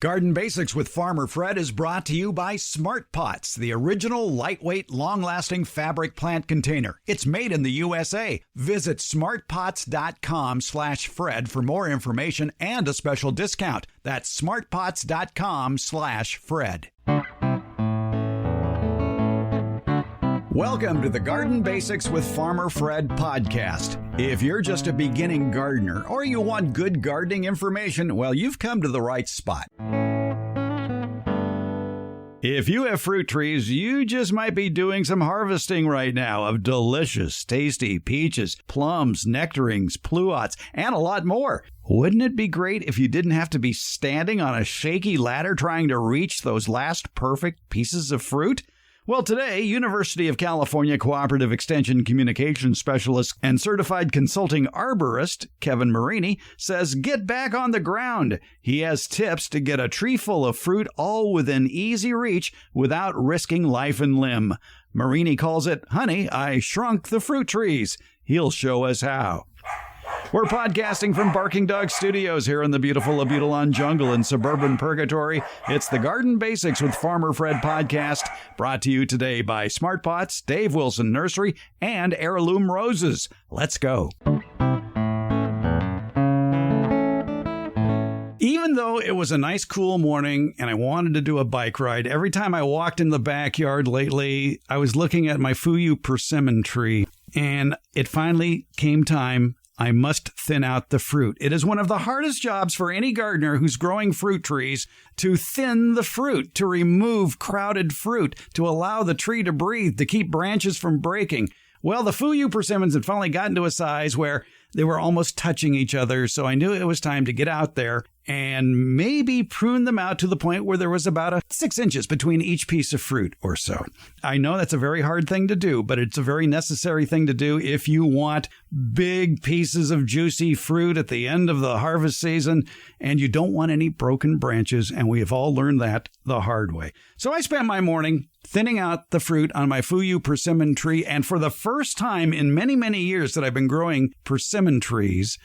Garden Basics with Farmer Fred is brought to you by Smart Pots, the original lightweight, long-lasting fabric plant container. It's made in the USA. Visit smartpots.com/Fred for more information and a special discount. That's smartpots.com/Fred. Welcome to the Garden Basics with Farmer Fred podcast. If you're just a beginning gardener or you want good gardening information, well, you've come to the right spot. If you have fruit trees, you just might be doing some harvesting right now of delicious, tasty peaches, plums, nectarines, pluots, and a lot more. Wouldn't it be great if you didn't have to be standing on a shaky ladder trying to reach those last perfect pieces of fruit? Well, today, University of California Cooperative Extension Communications Specialist and Certified Consulting Arborist Kevin Marini says get back on the ground. He has tips to get a tree full of fruit all within easy reach without risking life and limb. Marini calls it, "Honey, I shrunk the fruit trees." He'll show us how. We're podcasting from Barking Dog Studios here in the beautiful Abutilon Jungle in Suburban Purgatory. It's the Garden Basics with Farmer Fred podcast, brought to you today by Smart Pots, Dave Wilson Nursery, and Heirloom Roses. Let's go. Even though it was a nice cool morning and I wanted to do a bike ride, every time I walked in the backyard lately, I was looking at my Fuyu persimmon tree, and it finally came time. I must thin out the fruit. It is one of the hardest jobs for any gardener who's growing fruit trees to thin the fruit, to remove crowded fruit, to allow the tree to breathe, to keep branches from breaking. Well, the Fuyu persimmons had finally gotten to a size where they were almost touching each other, so I knew it was time to get out there and maybe prune them out to the point where there was about 6 inches between each piece of fruit or so. I know that's a very hard thing to do, but it's a very necessary thing to do if you want big pieces of juicy fruit at the end of the harvest season, and you don't want any broken branches, and we have all learned that the hard way. So I spent my morning thinning out the fruit on my Fuyu persimmon tree, and for the first time in many, many years that I've been growing persimmon trees,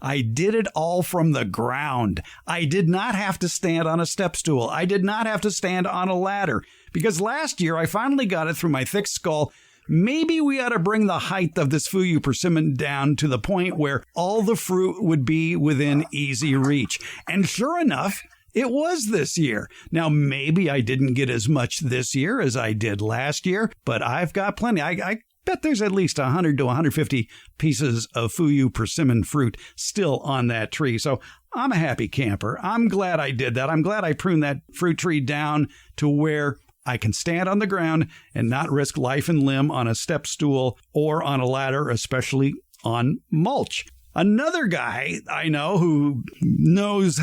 I did it all from the ground. I did not have to stand on a step stool. I did not have to stand on a ladder, because last year I finally got it through my thick skull. Maybe we ought to bring the height of this Fuyu persimmon down to the point where all the fruit would be within easy reach. And sure enough, it was this year. Now, maybe I didn't get as much this year as I did last year, but I've got plenty. I bet there's at least 100 to 150 pieces of Fuyu persimmon fruit still on that tree. So I'm a happy camper. I'm glad I did that. I'm glad I pruned that fruit tree down to where I can stand on the ground and not risk life and limb on a step stool or on a ladder, especially on mulch. Another guy I know who knows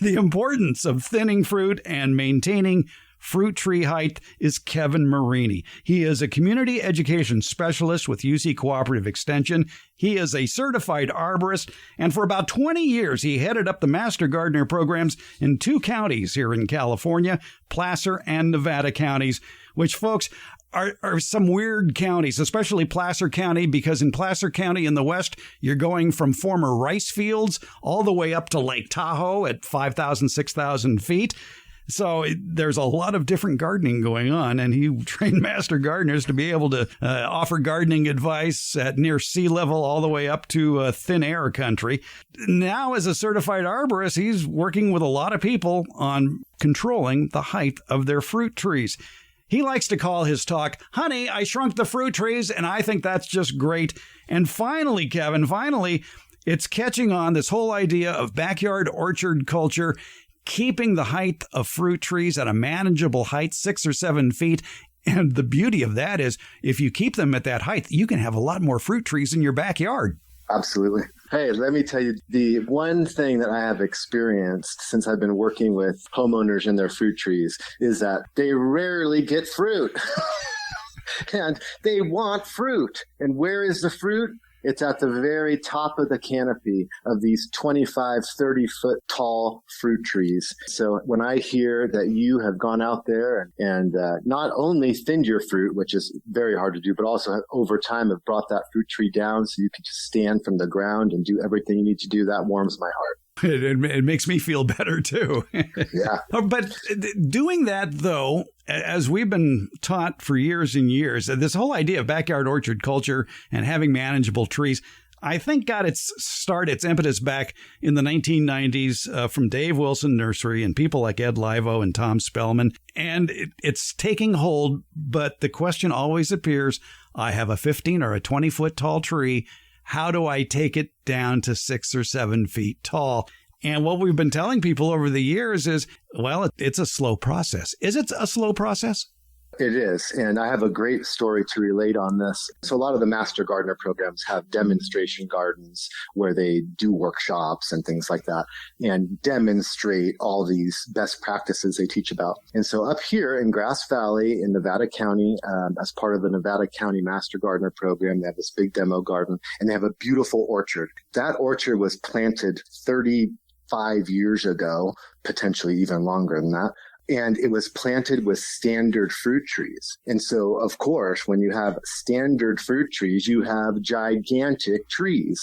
the importance of thinning fruit and maintaining fruit tree height is Kevin Marini. He is a community education specialist with UC Cooperative Extension. He is a certified arborist, and for about 20 years, he headed up the Master Gardener programs in 2 counties here in California, Placer and Nevada counties, which, folks, are some weird counties, especially Placer County, because in Placer County in the west, you're going from former rice fields all the way up to Lake Tahoe at 5,000, 6,000 feet. So there's a lot of different gardening going on, and he trained master gardeners to be able to offer gardening advice at near sea level all the way up to thin air country. Now, as a certified arborist, he's working with a lot of people on controlling the height of their fruit trees. He likes to call his talk, "Honey, I shrunk the fruit trees," and I think that's just great. And finally, Kevin, it's catching on, this whole idea of backyard orchard culture, keeping the height of fruit trees at a manageable height, 6 or 7 feet. And the beauty of that is if you keep them at that height, you can have a lot more fruit trees in your backyard. Absolutely. Hey, let me tell you, the one thing that I have experienced since I've been working with homeowners and their fruit trees is that they rarely get fruit. And they want fruit. And where is the fruit? It's at the very top of the canopy of these 25, 30-foot tall fruit trees. So when I hear that you have gone out there and not only thinned your fruit, which is very hard to do, but also over time have brought that fruit tree down so you can just stand from the ground and do everything you need to do, that warms my heart. It makes me feel better, too. Yeah. But doing that, though, as we've been taught for years and years, this whole idea of backyard orchard culture and having manageable trees, I think got its start, its impetus back in the 1990s from Dave Wilson Nursery and people like Ed Livo and Tom Spellman. And it's taking hold, but the question always appears, I have a 15 or a 20-foot tall tree. How do I take it down to 6 or 7 feet tall? And what we've been telling people over the years is, well, it's a slow process. Is it a slow process? It is. And I have a great story to relate on this. So a lot of the Master Gardener programs have demonstration gardens where they do workshops and things like that and demonstrate all these best practices they teach about. And so up here in Grass Valley in Nevada County, as part of the Nevada County Master Gardener program, they have this big demo garden and they have a beautiful orchard. That orchard was planted 35 years ago, potentially even longer than that. And it was planted with standard fruit trees. And so, of course, when you have standard fruit trees, you have gigantic trees.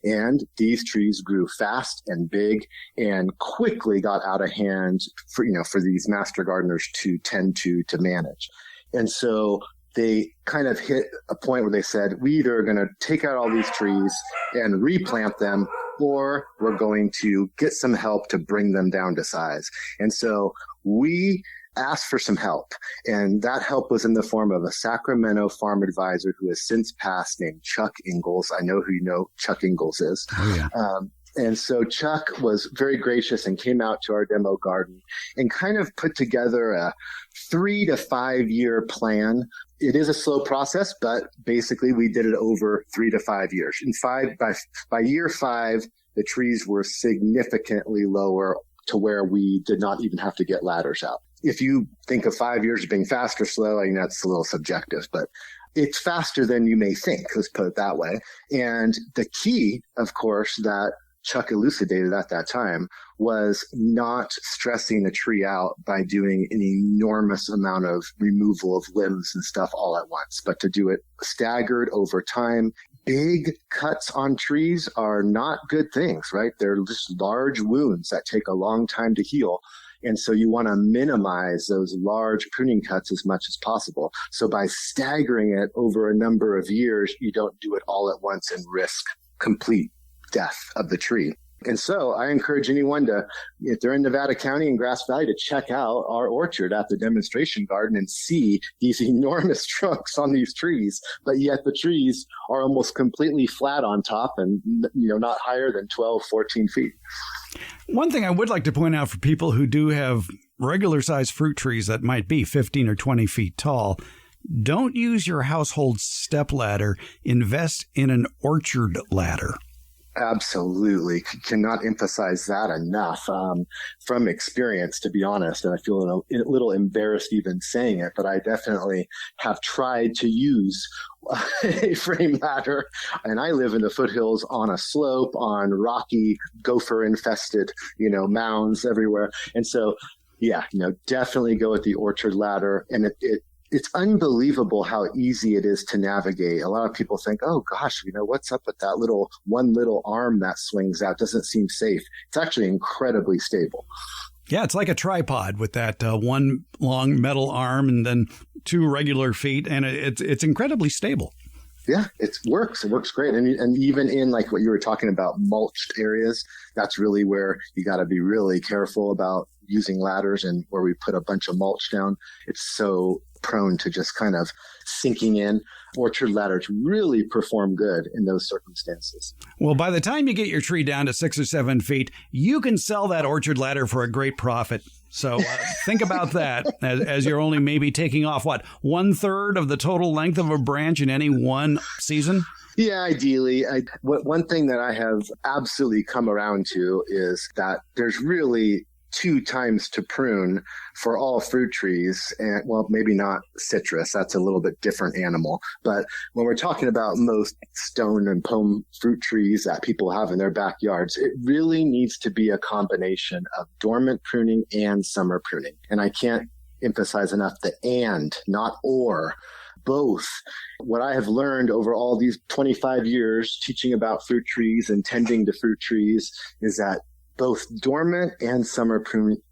And these trees grew fast and big and quickly got out of hand for these master gardeners to tend to manage. And so they kind of hit a point where they said, we either are going to take out all these trees and replant them, or we're going to get some help to bring them down to size. And so we asked for some help, and that help was in the form of a Sacramento farm advisor who has since passed, named Chuck Ingalls. I know who you know Chuck Ingalls is. Oh, yeah. And so Chuck was very gracious and came out to our demo garden and kind of put together a 3 to 5 year plan. It is a slow process, but basically we did it over 3 to 5 years. By year 5, the trees were significantly lower to where we did not even have to get ladders out. If you think of 5 years as being fast or slow, I mean, that's a little subjective, but it's faster than you may think, let's put it that way. And the key, of course, that Chuck elucidated at that time was not stressing the tree out by doing an enormous amount of removal of limbs and stuff all at once, but to do it staggered over time. Big cuts on trees are not good things, right? They're just large wounds that take a long time to heal. And so you want to minimize those large pruning cuts as much as possible. So by staggering it over a number of years, you don't do it all at once and risk complete death of the tree. And so I encourage anyone to, if they're in Nevada County and Grass Valley, to check out our orchard at the demonstration garden and see these enormous trunks on these trees, but yet the trees are almost completely flat on top and, not higher than 12, 14 feet. One thing I would like to point out for people who do have regular sized fruit trees that might be 15 or 20 feet tall, don't use your household step ladder. Invest in an orchard ladder. Absolutely. Cannot emphasize that enough. From experience, to be honest, and I feel a little embarrassed even saying it, but I definitely have tried to use a frame ladder. And I live in the foothills on a slope, on rocky, gopher-infested, mounds everywhere. And so, definitely go with the orchard ladder. And it's unbelievable how easy it is to navigate. A lot of people think, oh gosh, what's up with that one little arm that swings out? Doesn't seem safe. It's actually incredibly stable. Yeah, it's like a tripod with that one long metal arm and then 2 regular feet, and it's incredibly stable. Yeah, it works. It works great. And even in like what you were talking about, mulched areas, that's really where you got to be really careful about using ladders, and where we put a bunch of mulch down. It's so prone to just kind of sinking in. Orchard ladders really perform good in those circumstances. Well, by the time you get your tree down to 6 or 7 feet, you can sell that orchard ladder for a great profit. So think about that as you're only maybe taking off, 1/3 of the total length of a branch in any one season? Yeah, ideally. One thing that I have absolutely come around to is that there's really 2 times to prune for all fruit trees. And well, maybe not citrus. That's a little bit different animal. But when we're talking about most stone and palm fruit trees that people have in their backyards, it really needs to be a combination of dormant pruning and summer pruning. And I can't emphasize enough the and, not or. Both. What I have learned over all these 25 years teaching about fruit trees and tending to fruit trees is that both dormant and summer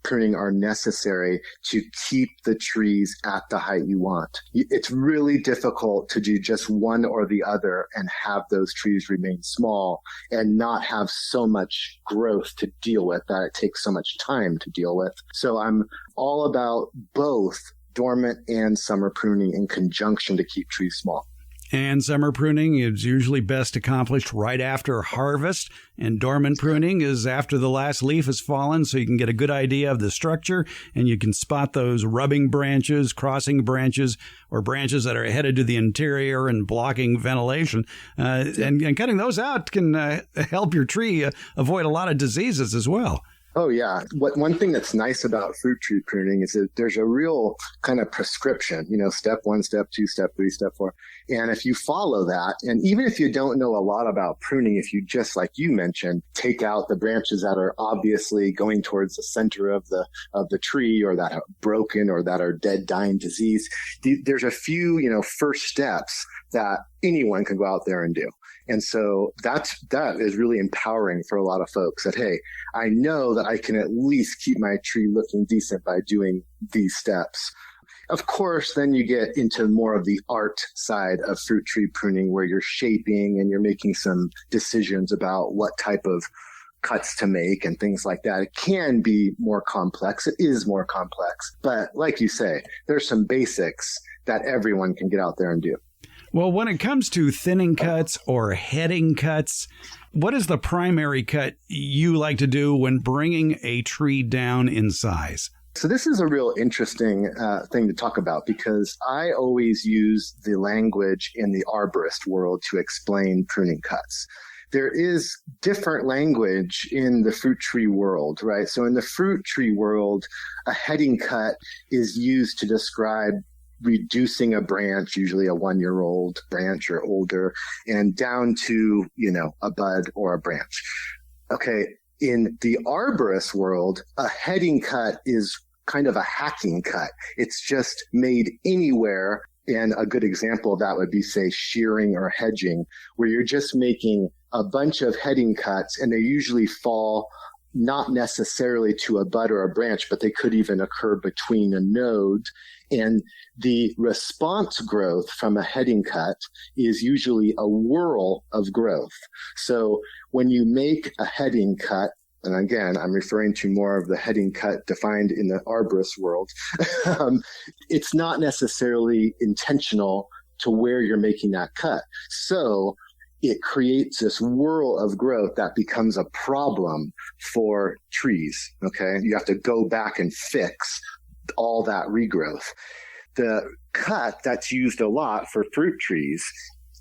pruning are necessary to keep the trees at the height you want. It's really difficult to do just one or the other and have those trees remain small and not have so much growth to deal with that it takes so much time to deal with. So I'm all about both dormant and summer pruning in conjunction to keep trees small. And summer pruning is usually best accomplished right after harvest, and dormant pruning is after the last leaf has fallen, so you can get a good idea of the structure, and you can spot those rubbing branches, crossing branches, or branches that are headed to the interior and blocking ventilation. And cutting those out can help your tree avoid a lot of diseases as well. Oh, yeah. One thing that's nice about fruit tree pruning is that there's a real kind of prescription, step 1, step 2, step 3, step 4. And if you follow that, and even if you don't know a lot about pruning, if you just, like you mentioned, take out the branches that are obviously going towards the center of the tree or that are broken or that are dead, dying, disease, there's a few, first steps that anyone can go out there and do. And so that is really empowering for a lot of folks that, hey, I know that I can at least keep my tree looking decent by doing these steps. Of course, then you get into more of the art side of fruit tree pruning where you're shaping and you're making some decisions about what type of cuts to make and things like that. It can be more complex. It is more complex. But like you say, there's some basics that everyone can get out there and do. Well, when it comes to thinning cuts or heading cuts, what is the primary cut you like to do when bringing a tree down in size? So this is a real interesting thing to talk about because I always use the language in the arborist world to explain pruning cuts. There is different language in the fruit tree world, right? So in the fruit tree world, a heading cut is used to describe reducing a branch, usually a 1-year-old branch or older, and down to, a bud or a branch. Okay. In the arborist world, a heading cut is kind of a hacking cut. It's just made anywhere. And a good example of that would be, say, shearing or hedging, where you're just making a bunch of heading cuts and they usually fall not necessarily to a bud or a branch, but they could even occur between a node. And the response growth from a heading cut is usually a whirl of growth. So when you make a heading cut, and again, I'm referring to more of the heading cut defined in the arborist world, it's not necessarily intentional to where you're making that cut. So it creates this whirl of growth that becomes a problem for trees. Okay. You have to go back and fix all that regrowth. The cut that's used a lot for fruit trees,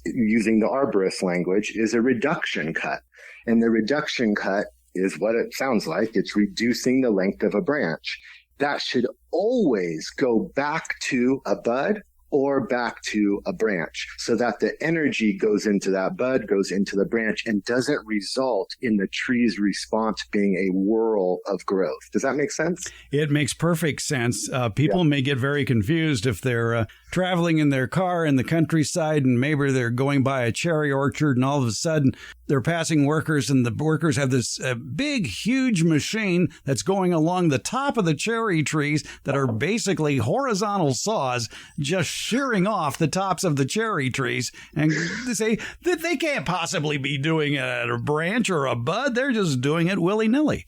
using the arborist language, is a reduction cut. And the reduction cut is what it sounds like. It's reducing the length of a branch. That should always go back to a bud or back to a branch so that the energy goes into that bud, goes into the branch, and doesn't result in the tree's response being a whirl of growth. Does that make sense? It makes perfect sense. People may get very confused if they're traveling in their car in the countryside and maybe they're going by a cherry orchard and all of a sudden they're passing workers and the workers have this big, huge machine that's going along the top of the cherry trees that are basically horizontal saws just shearing off the tops of the cherry trees. And they say that they can't possibly be doing it at a branch or a bud. They're just doing it willy-nilly.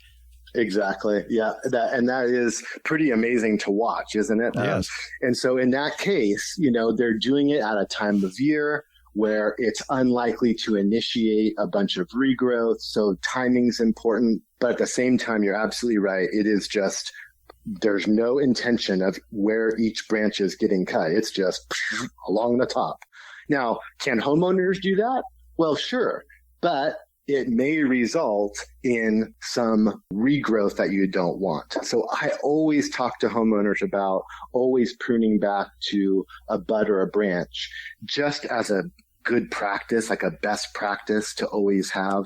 Exactly. Yeah. That is pretty amazing to watch, isn't it? Yes. And so in that case, they're doing it at a time of year where it's unlikely to initiate a bunch of regrowth. So timing's important. But at the same time, you're absolutely right. It is just, there's no intention of where each branch is getting cut. It's just along the top. Now, can homeowners do that? Well, sure. But it may result in some regrowth that you don't want. So I always talk to homeowners about always pruning back to a bud or a branch, just as a good practice, like a best practice to always have.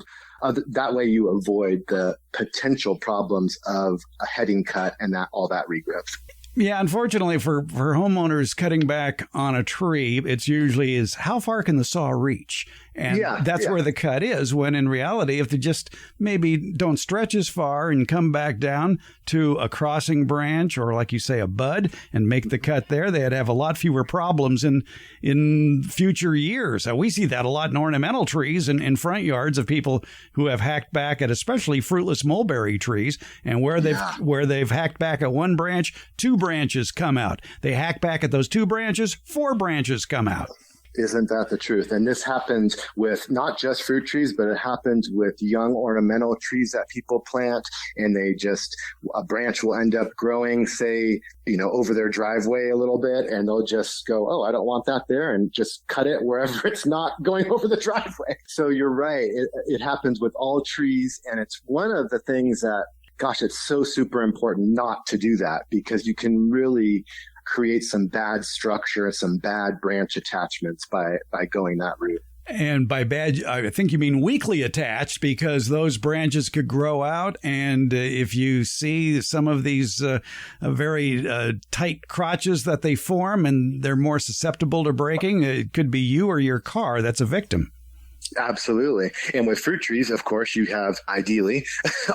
That way you avoid the potential problems of a heading cut and all that regrowth. Yeah, unfortunately for homeowners cutting back on a tree, it's usually is how far can the saw reach? And that's where the cut is, when in reality, if they just maybe don't stretch as far and come back down to a crossing branch or, like you say, a bud and make the cut there, they'd have a lot fewer problems in future years. We see that a lot in ornamental trees and in front yards of people who have hacked back at especially fruitless mulberry trees, and where they've hacked back at one branch, 2 branches come out. They hack back at those 2 branches, 4 branches come out. Isn't that the truth? And this happens with not just fruit trees, but it happens with young ornamental trees that people plant, and a branch will end up growing, say, over their driveway a little bit, and they'll just go, oh, I don't want that there, and just cut it wherever it's not going over the driveway. So you're right. It happens with all trees, and it's one of the things that, gosh, it's so super important not to do that, because you can really create some bad structure, some bad branch attachments by going that route. And by bad, I think you mean weakly attached, because those branches could grow out. And if you see some of these very tight crotches that they form and they're more susceptible to breaking, it could be you or your car that's a victim. Absolutely. And with fruit trees, of course, you have ideally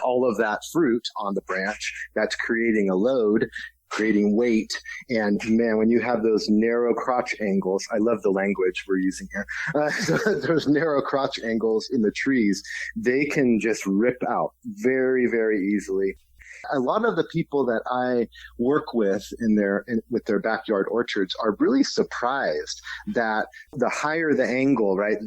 all of that fruit on the branch that's creating a load, creating weight. And man, when you have those narrow crotch angles, I love the language we're using here. Those narrow crotch angles in the trees, they can just rip out very, very easily. A lot of the people that I work with with their backyard orchards are really surprised that the higher the angle, right,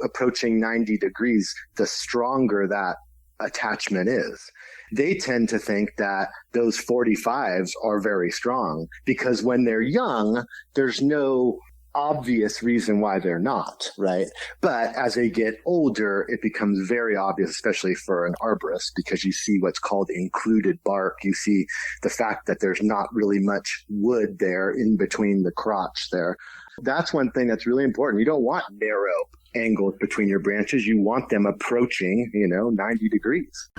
approaching 90 degrees, the stronger that attachment is. They tend to think that those 45s are very strong, because when they're young, there's no obvious reason why they're not, right? But as they get older, it becomes very obvious, especially for an arborist, because you see what's called included bark. You see the fact that there's not really much wood there in between the crotch there. That's one thing that's really important. You don't want narrow angles between your branches. You want them approaching, 90 degrees.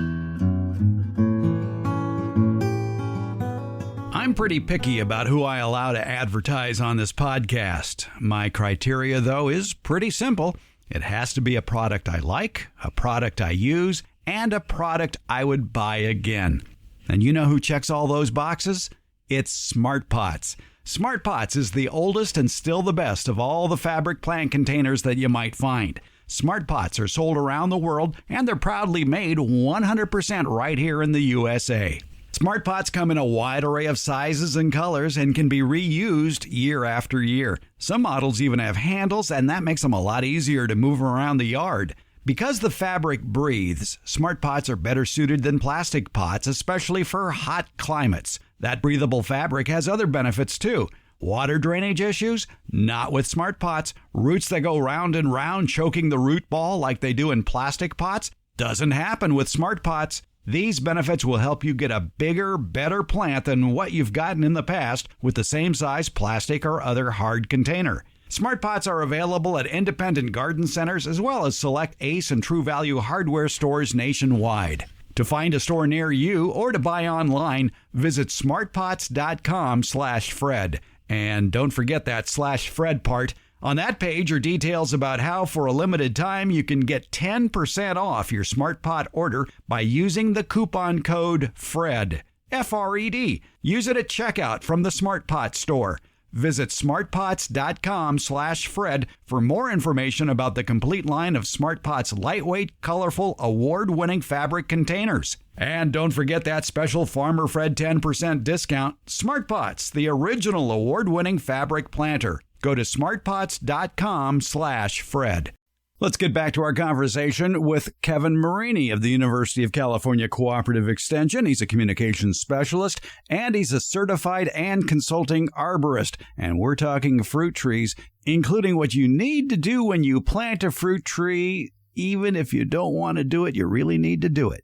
I'm pretty picky about who I allow to advertise on this podcast. My criteria, though, is pretty simple. It has to be a product I like, a product I use, and a product I would buy again. And you know who checks all those boxes? It's Smart Pots. Smart Pots is the oldest and still the best of all the fabric plant containers that you might find. Smart Pots are sold around the world, and they're proudly made 100% right here in the USA. Smart Pots come in a wide array of sizes and colors and can be reused year after year. Some models even have handles, and that makes them a lot easier to move around the yard. Because the fabric breathes, Smart Pots are better suited than plastic pots, especially for hot climates. That breathable fabric has other benefits too. Water drainage issues? Not with Smart Pots. Roots that go round and round, choking the root ball like they do in plastic pots? Doesn't happen with Smart Pots. These benefits will help you get a bigger, better plant than what you've gotten in the past with the same size plastic or other hard container. Smart Pots are available at independent garden centers as well as select Ace and True Value hardware stores nationwide. To find a store near you or to buy online, visit smartpots.com/Fred. And don't forget that /Fred part. On that page are details about how, for a limited time, you can get 10% off your Smart Pot order by using the coupon code FRED, F-R-E-D. Use it at checkout from the Smart Pot store. Visit smartpots.com/Fred for more information about the complete line of Smart Pot's lightweight, colorful, award-winning fabric containers. And don't forget that special Farmer Fred 10% discount. Smart Pots, the original award-winning fabric planter. Go to smartpots.com/Fred. Let's get back to our conversation with Kevin Marini of the University of California Cooperative Extension. He's a communications specialist, and he's a certified and consulting arborist. And we're talking fruit trees, including what you need to do when you plant a fruit tree. Even if you don't want to do it, you really need to do it.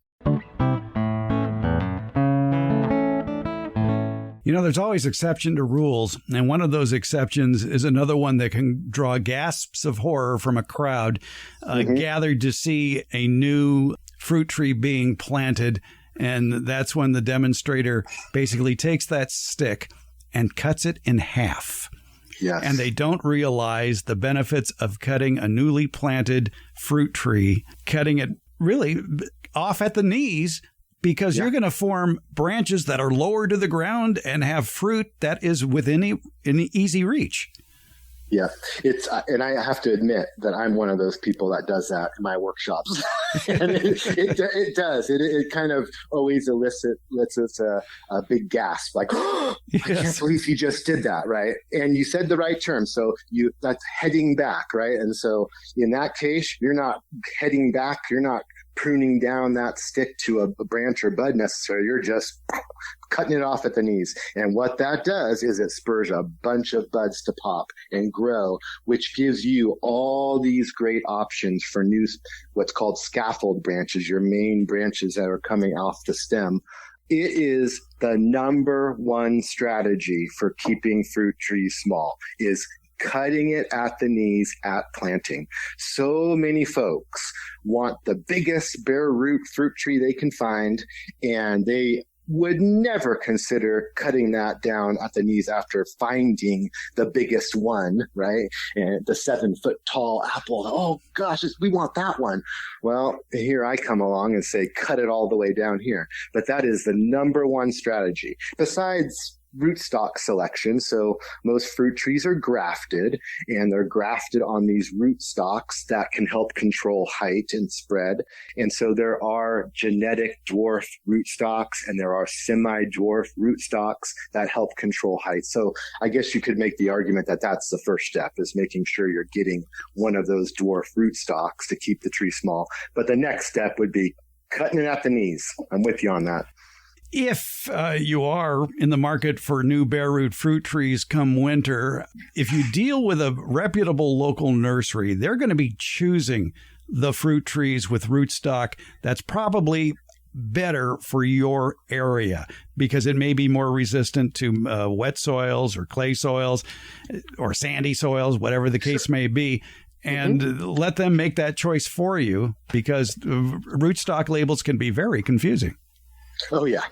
There's always exception to rules, and one of those exceptions is another one that can draw gasps of horror from a crowd gathered to see a new fruit tree being planted, and that's when the demonstrator basically takes that stick and cuts it in half. Yes. And they don't realize the benefits of cutting a newly planted fruit tree, cutting it really off at the knees, because you're going to form branches that are lower to the ground and have fruit that is within easy reach. Yeah, and I have to admit that I'm one of those people that does that in my workshops. And it does. It kind of always lets a big gasp, like, oh, yes. I can't believe he just did that, right? And you said the right term. So that's heading back, right? And so in that case, you're not heading back. You're not pruning down that stick to a branch or bud necessarily. You're just cutting it off at the knees. And what that does is it spurs a bunch of buds to pop and grow, which gives you all these great options for new, what's called scaffold branches, your main branches that are coming off the stem. It is the number one strategy for keeping fruit trees small, is cutting it at the knees at planting. So many folks want the biggest bare root fruit tree they can find, and they would never consider cutting that down at the knees after finding the biggest one, right? And the 7-foot tall apple. Oh gosh, we want that one. Well, here I come along and say, cut it all the way down here. But that is the number one strategy. Besides rootstock selection. So most fruit trees are grafted, and they're grafted on these rootstocks that can help control height and spread. And so there are genetic dwarf rootstocks and there are semi-dwarf rootstocks that help control height. So I guess you could make the argument that that's the first step, is making sure you're getting one of those dwarf rootstocks to keep the tree small. But the next step would be cutting it at the knees. I'm with you on that. If you are in the market for new bare root fruit trees come winter, if you deal with a reputable local nursery, they're going to be choosing the fruit trees with rootstock that's probably better for your area, because it may be more resistant to wet soils or clay soils or sandy soils, whatever the case may be. And let them make that choice for you, because rootstock labels can be very confusing. Oh yeah.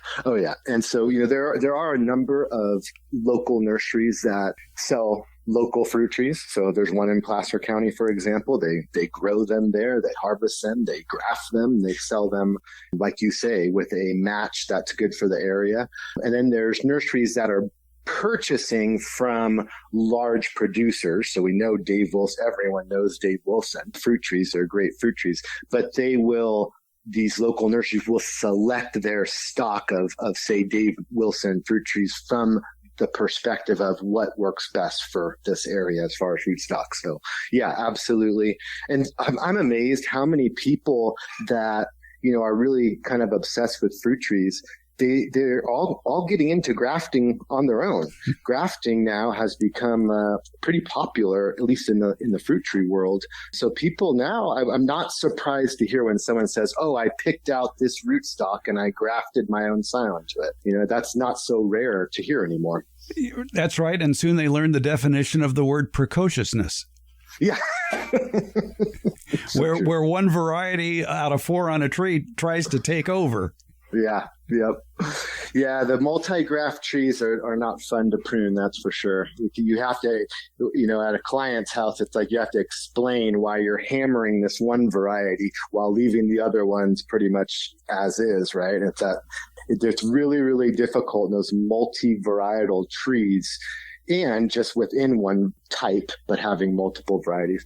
And so, there are a number of local nurseries that sell local fruit trees. So there's one in Placer County, for example. They grow them there, they harvest them, they graft them, they sell them, like you say, with a match that's good for the area. And then there's nurseries that are purchasing from large producers. So we know Dave Wilson, everyone knows Dave Wilson. Fruit trees are great fruit trees, but these local nurseries will select their stock of say, Dave Wilson fruit trees from the perspective of what works best for this area as far as rootstock. So yeah, absolutely. And I'm amazed how many people that, are really kind of obsessed with fruit trees. They're all getting into grafting on their own. Grafting now has become pretty popular, at least in the fruit tree world. So people now, I'm not surprised to hear when someone says, "Oh, I picked out this rootstock and I grafted my own silage to it." That's not so rare to hear anymore. That's right, and soon they learn the definition of the word precociousness. Yeah. where one variety out of 4 on a tree tries to take over. Yeah. Yep. Yeah. The multi-graft trees are not fun to prune. That's for sure. You have to, at a client's house, it's like you have to explain why you're hammering this one variety while leaving the other ones pretty much as is, right? It's really, really difficult in those multi-varietal trees, and just within one type, but having multiple varieties.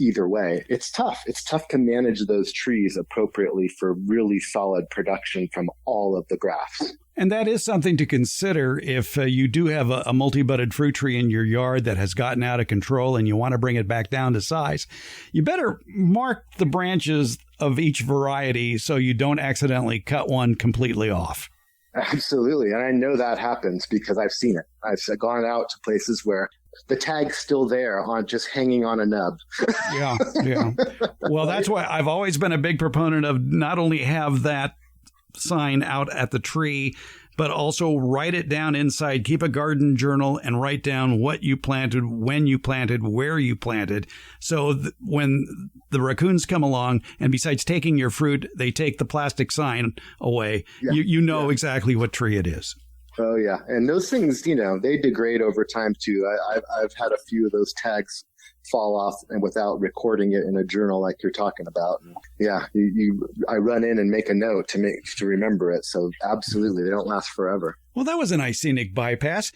Either way, it's tough. It's tough to manage those trees appropriately for really solid production from all of the grafts. And that is something to consider if you do have a multi-budded fruit tree in your yard that has gotten out of control and you want to bring it back down to size. You better mark the branches of each variety so you don't accidentally cut one completely off. Absolutely. And I know that happens because I've seen it. I've gone out to places where the tag's still there, just hanging on a nub. Yeah. Well, that's why I've always been a big proponent of not only have that sign out at the tree, but also write it down inside. Keep a garden journal and write down what you planted, when you planted, where you planted. So when the raccoons come along, and besides taking your fruit, they take the plastic sign away, you know exactly what tree it is. Oh, yeah. And those things, they degrade over time, too. I've had a few of those tags fall off and without recording it in a journal like you're talking about. And yeah, I run in and make a note to remember it. So absolutely, they don't last forever. Well, that was a nice scenic bypass.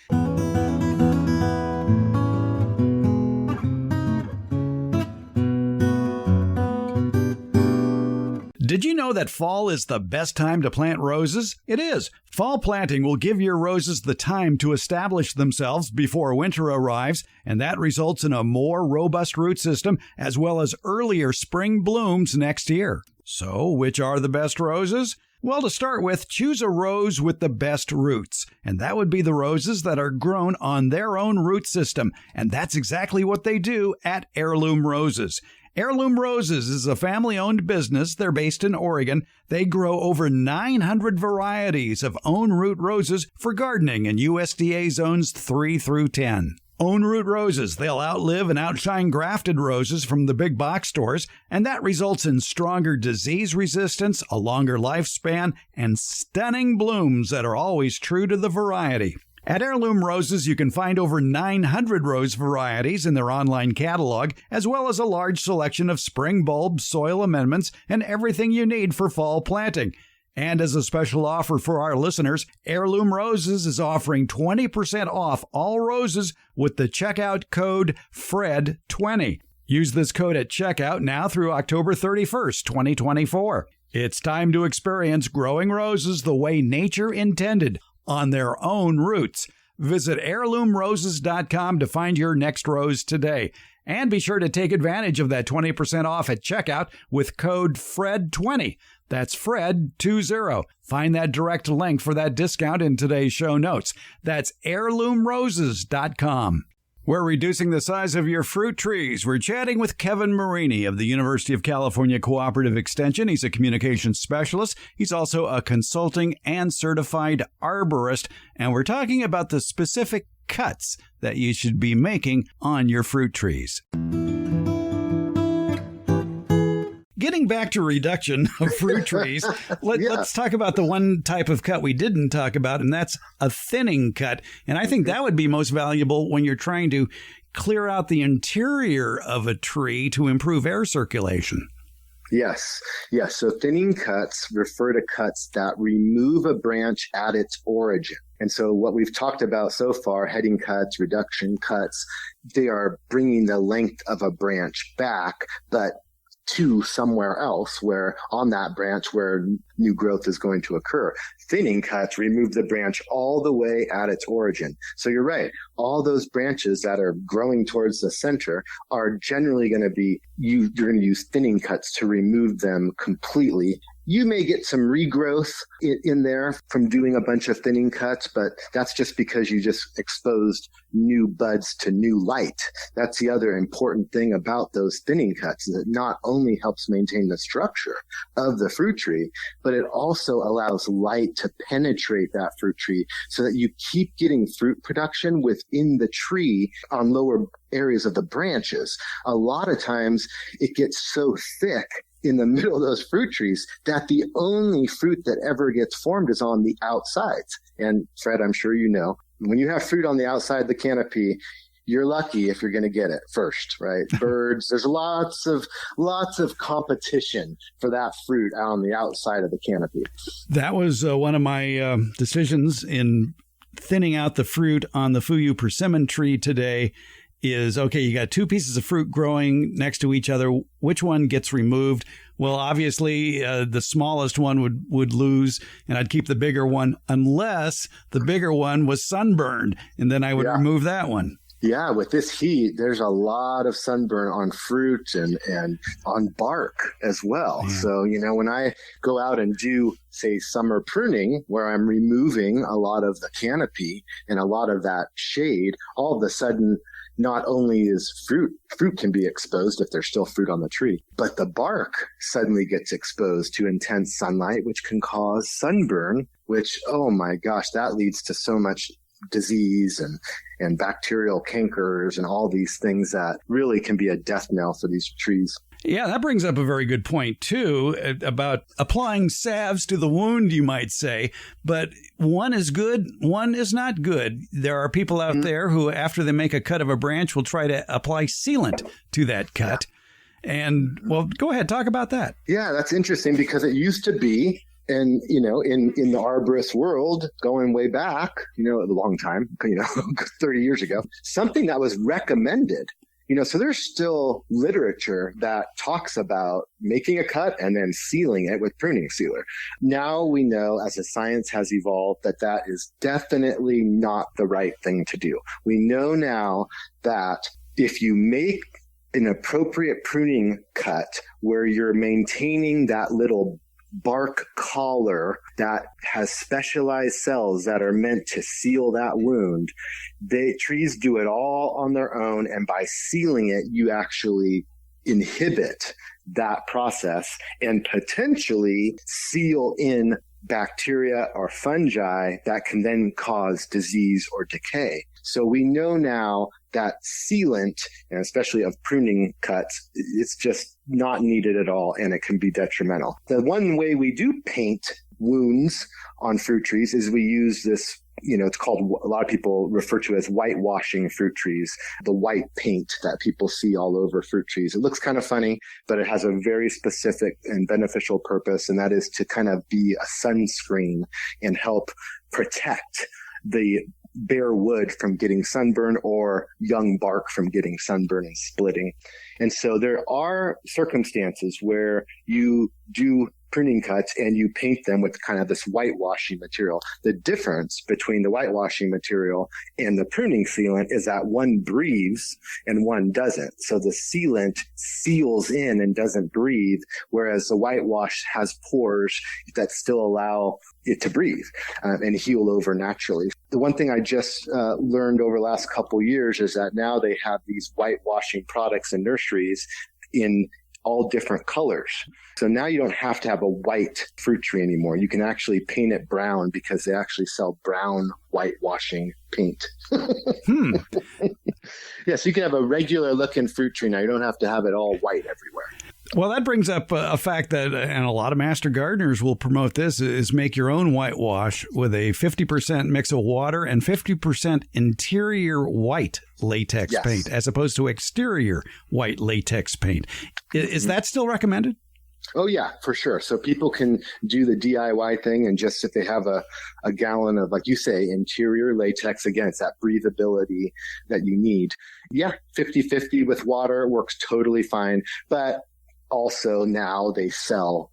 Did you know that fall is the best time to plant roses? It is. Fall planting will give your roses the time to establish themselves before winter arrives, and that results in a more robust root system as well as earlier spring blooms next year. So, which are the best roses? Well, to start with, choose a rose with the best roots, and that would be the roses that are grown on their own root system, and that's exactly what they do at Heirloom Roses. Heirloom Roses is a family-owned business. They're based in Oregon. They grow over 900 varieties of own root roses for gardening in USDA zones 3 through 10. Own root roses, they'll outlive and outshine grafted roses from the big box stores, and that results in stronger disease resistance, a longer lifespan, and stunning blooms that are always true to the variety. At Heirloom Roses, you can find over 900 rose varieties in their online catalog, as well as a large selection of spring bulbs, soil amendments, and everything you need for fall planting. And as a special offer for our listeners, Heirloom Roses is offering 20% off all roses with the checkout code FRED20. Use this code at checkout now through October 31st, 2024. It's time to experience growing roses the way nature intended, on their own roots. Visit heirloomroses.com to find your next rose today. And be sure to take advantage of that 20% off at checkout with code FRED20. That's FRED20. Find that direct link for that discount in today's show notes. That's heirloomroses.com. We're reducing the size of your fruit trees. We're chatting with Kevin Marini of the University of California Cooperative Extension. He's a communications specialist. He's also a consulting and certified arborist. And we're talking about the specific cuts that you should be making on your fruit trees. Getting back to reduction of fruit trees, let's talk about the one type of cut we didn't talk about, and that's a thinning cut. And I think that would be most valuable when you're trying to clear out the interior of a tree to improve air circulation. Yes. So thinning cuts refer to cuts that remove a branch at its origin. And so what we've talked about so far, heading cuts, reduction cuts, they are bringing the length of a branch back, but to somewhere else where on that branch where new growth is going to occur. Thinning cuts remove the branch all the way at its origin. So you're right. All those branches that are growing towards the center are generally going to be, you're going to use thinning cuts to remove them completely. You may get some regrowth in there from doing a bunch of thinning cuts, but that's just because you just exposed new buds to new light. That's the other important thing about those thinning cuts, is it not only helps maintain the structure of the fruit tree, but it also allows light to penetrate that fruit tree so that you keep getting fruit production within the tree on lower areas of the branches. A lot of times it gets so thick in the middle of those fruit trees that the only fruit that ever gets formed is on the outsides. And Fred, I'm sure you know, when you have fruit on the outside of the canopy, you're lucky if you're going to get it first, right? Birds, there's lots of competition for that fruit on the outside of the canopy. That was one of my decisions in thinning out the fruit on the Fuyu persimmon tree today. Is, okay, you got two pieces of fruit growing next to each other. Which one gets removed? Well, obviously, the smallest one would lose, and I'd keep the bigger one unless the bigger one was sunburned, and then I would remove that one. Yeah, with this heat, there's a lot of sunburn on fruit and on bark as well. Yeah. So, when I go out and do, say, summer pruning, where I'm removing a lot of the canopy and a lot of that shade, all of a sudden, not only is fruit can be exposed if there's still fruit on the tree, but the bark suddenly gets exposed to intense sunlight, which can cause sunburn, which, oh my gosh, that leads to so much disease and bacterial cankers and all these things that really can be a death knell for these trees. Yeah, that brings up a very good point, too, about applying salves to the wound, you might say. But one is good, one is not good. There are people out there who, after they make a cut of a branch, will try to apply sealant to that cut. Yeah. And, well, go ahead, talk about that. Yeah, that's interesting because it used to be, and, in the arborist world, going way back, a long time, 30 years ago, something that was recommended. So there's still literature that talks about making a cut and then sealing it with pruning sealer. Now we know, as the science has evolved, that is definitely not the right thing to do. We know now that if you make an appropriate pruning cut where you're maintaining that little bark collar that has specialized cells that are meant to seal that wound, trees do it all on their own, and by sealing it, you actually inhibit that process and potentially seal in bacteria or fungi that can then cause disease or decay. So we know now that sealant, and especially of pruning cuts, it's just not needed at all, and it can be detrimental. The one way we do paint wounds on fruit trees is we use this, it's called, a lot of people refer to as whitewashing fruit trees, the white paint that people see all over fruit trees. It looks kind of funny, but it has a very specific and beneficial purpose, and that is to kind of be a sunscreen and help protect the bare wood from getting sunburn or young bark from getting sunburn and splitting. And so there are circumstances where you do pruning cuts and you paint them with kind of this whitewashing material. The difference between the whitewashing material and the pruning sealant is that one breathes and one doesn't. So the sealant seals in and doesn't breathe, whereas the whitewash has pores that still allow it to breathe and heal over naturally. The one thing I just learned over the last couple of years is that now they have these whitewashing products in nurseries in all different colors. So now you don't have to have a white fruit tree anymore. You can actually paint it brown because they actually sell brown whitewashing paint. Yes, you can have a regular looking fruit tree now. You don't have to have it all white everywhere. Well, that brings up a fact that, and a lot of master gardeners will promote this, is make your own whitewash with a 50% mix of water and 50% interior white latex paint, as opposed to exterior white latex paint. Is that still recommended? Oh, yeah, for sure. So people can do the DIY thing, and just if they have a gallon of, like you say, interior latex, again, it's that breathability that you need. Yeah, 50-50 with water works totally fine. But also now they sell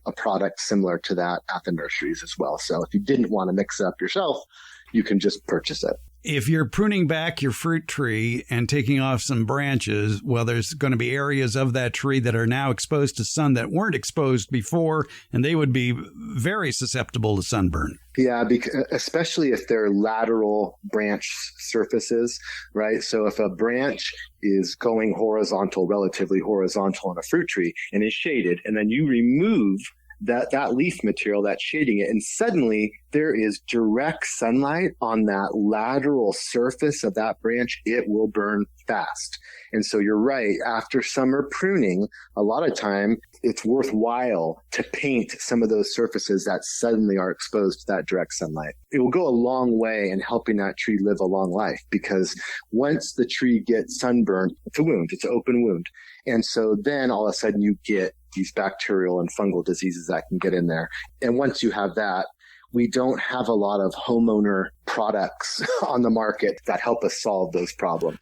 a product similar to that at the nurseries as well. So if you didn't want to mix it up yourself, you can just purchase it. If you're pruning back your fruit tree and taking off some branches, well, there's going to be areas of that tree that are now exposed to sun that weren't exposed before, and they would be very susceptible to sunburn. Yeah, especially if they're lateral branch surfaces, right? So if a branch is going horizontal, relatively horizontal on a fruit tree and is shaded, and then you remove that leaf material that's shading it, and suddenly there is direct sunlight on that lateral surface of that branch, it will burn fast. And so you're right, after summer pruning, a lot of time it's worthwhile to paint some of those surfaces that suddenly are exposed to that direct sunlight. It will go a long way in helping that tree live a long life, because once the tree gets sunburned, it's a wound, it's an open wound. And so then all of a sudden you get these bacterial and fungal diseases that can get in there. And once you have that, we don't have a lot of homeowner products on the market that help us solve those problems.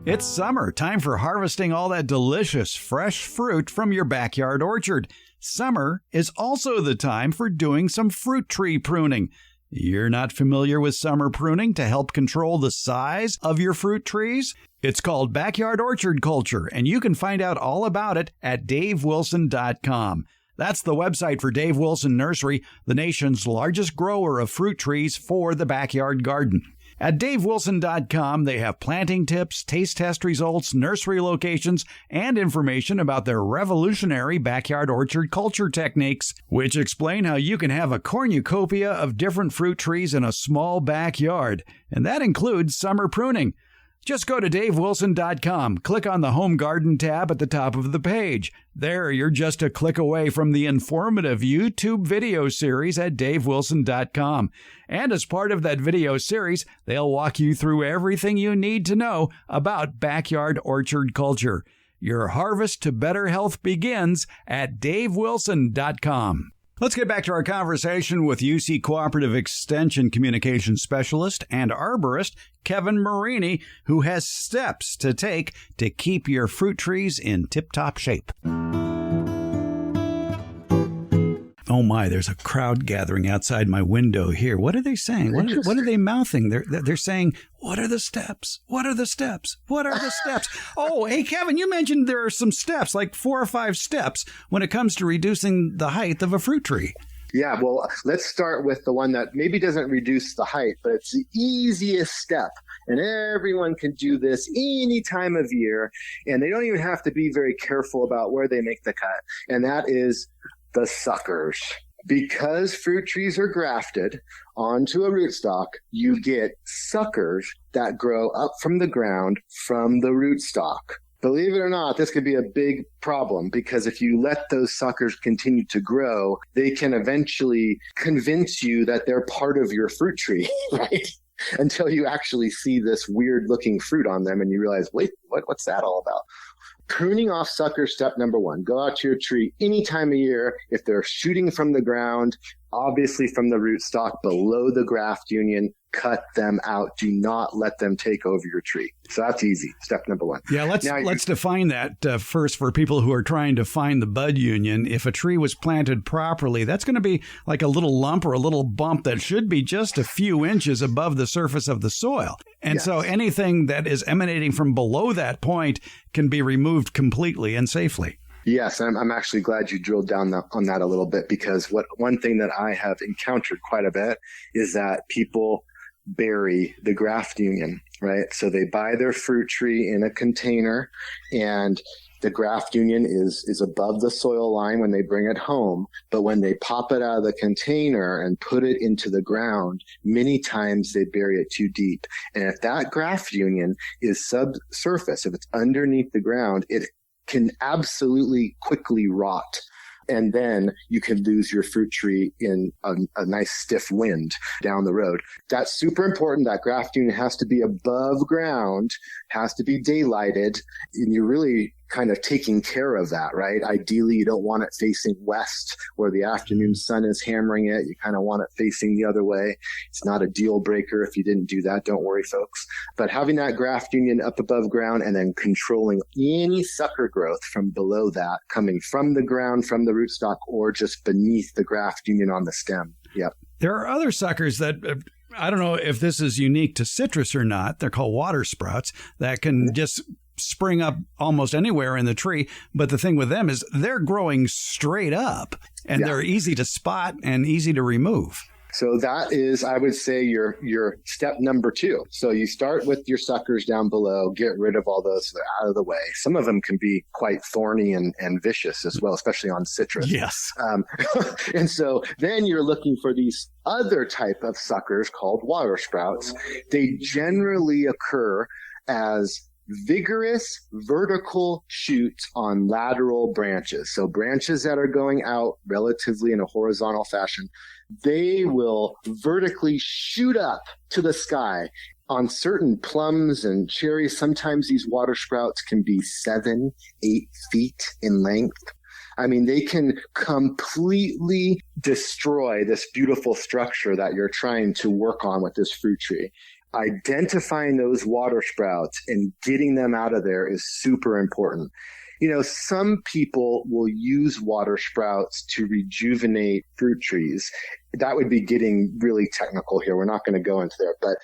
It's summer, time for harvesting all that delicious fresh fruit from your backyard orchard. Summer is also the time for doing some fruit tree pruning. You're not familiar with summer pruning to help control the size of your fruit trees? It's called backyard orchard culture, and you can find out all about it at davewilson.com. That's the website for Dave Wilson Nursery, the nation's largest grower of fruit trees for the backyard garden. At davewilson.com, they have planting tips, taste test results, nursery locations, and information about their revolutionary backyard orchard culture techniques, which explain how you can have a cornucopia of different fruit trees in a small backyard. And that includes summer pruning. Just go to davewilson.com, click on the Home Garden tab at the top of the page. There, you're just a click away from the informative YouTube video series at davewilson.com. And as part of that video series, they'll walk you through everything you need to know about backyard orchard culture. Your harvest to better health begins at davewilson.com. Let's get back to our conversation with UC Cooperative Extension Communications Specialist and arborist Kevin Marini, who has steps to take to keep your fruit trees in tip-top shape. Oh my, there's a crowd gathering outside my window here. What are they saying? What are they mouthing? They're saying, what are the steps? What are the steps? What are the steps? Oh, hey, Kevin, you mentioned there are some steps, like 4 or 5 steps when it comes to reducing the height of a fruit tree. Yeah, well, let's start with the one that maybe doesn't reduce the height, but it's the easiest step. And everyone can do this any time of year, and they don't even have to be very careful about where they make the cut. And that is the suckers. Because fruit trees are grafted onto a rootstock, you get suckers that grow up from the ground from the rootstock. Believe it or not, this could be a big problem because if you let those suckers continue to grow, they can eventually convince you that they're part of your fruit tree, right? Until you actually see this weird looking fruit on them and you realize, wait, what's that all about? Pruning off suckers, step number 1. Go out to your tree any time of year. If they're shooting from the ground, obviously from the rootstock below the graft union, cut them out. Do not let them take over your tree. So that's easy. Step number 1. Yeah, let's define that first for people who are trying to find the bud union. If a tree was planted properly, that's going to be like a little lump or a little bump that should be just a few inches above the surface of the soil. And yes. So anything that is emanating from below that point can be removed completely and safely. Yes, I'm actually glad you drilled down on that a little bit because one thing that I have encountered quite a bit is that people bury the graft union, right? So they buy their fruit tree in a container and the graft union is above the soil line when they bring it home. But when they pop it out of the container and put it into the ground, many times they bury it too deep. And if that graft union is subsurface, if it's underneath the ground, it can absolutely quickly rot. And then you can lose your fruit tree in a nice stiff wind down the road. That's super important. That graft union has to be above ground, has to be daylighted, and you're really kind of taking care of that, right? Ideally, you don't want it facing west where the afternoon sun is hammering it. You kind of want it facing the other way. It's not a deal breaker if you didn't do that. Don't worry, folks. But having that graft union up above ground and then controlling any sucker growth from below that coming from the ground, from the rootstock, or just beneath the graft union on the stem. Yep. There are other suckers that I don't know if this is unique to citrus or not. They're called water sprouts that can just spring up almost anywhere in the tree. But the thing with them is they're growing straight up and they're easy to spot and easy to remove. So that is, I would say, your step number 2. So you start with your suckers down below, get rid of all those so they're out of the way. Some of them can be quite thorny and vicious as well, especially on citrus. Yes. And so then you're looking for these other type of suckers called water sprouts. They generally occur as vigorous vertical shoots on lateral branches. So branches that are going out relatively in a horizontal fashion, they will vertically shoot up to the sky. On certain plums and cherries, sometimes these water sprouts can be 7-8 feet in length. I mean, they can completely destroy this beautiful structure that you're trying to work on with this fruit tree. Identifying those water sprouts and getting them out of there is super important. You know, some people will use water sprouts to rejuvenate fruit trees. That would be getting really technical here. We're not going to go into there, but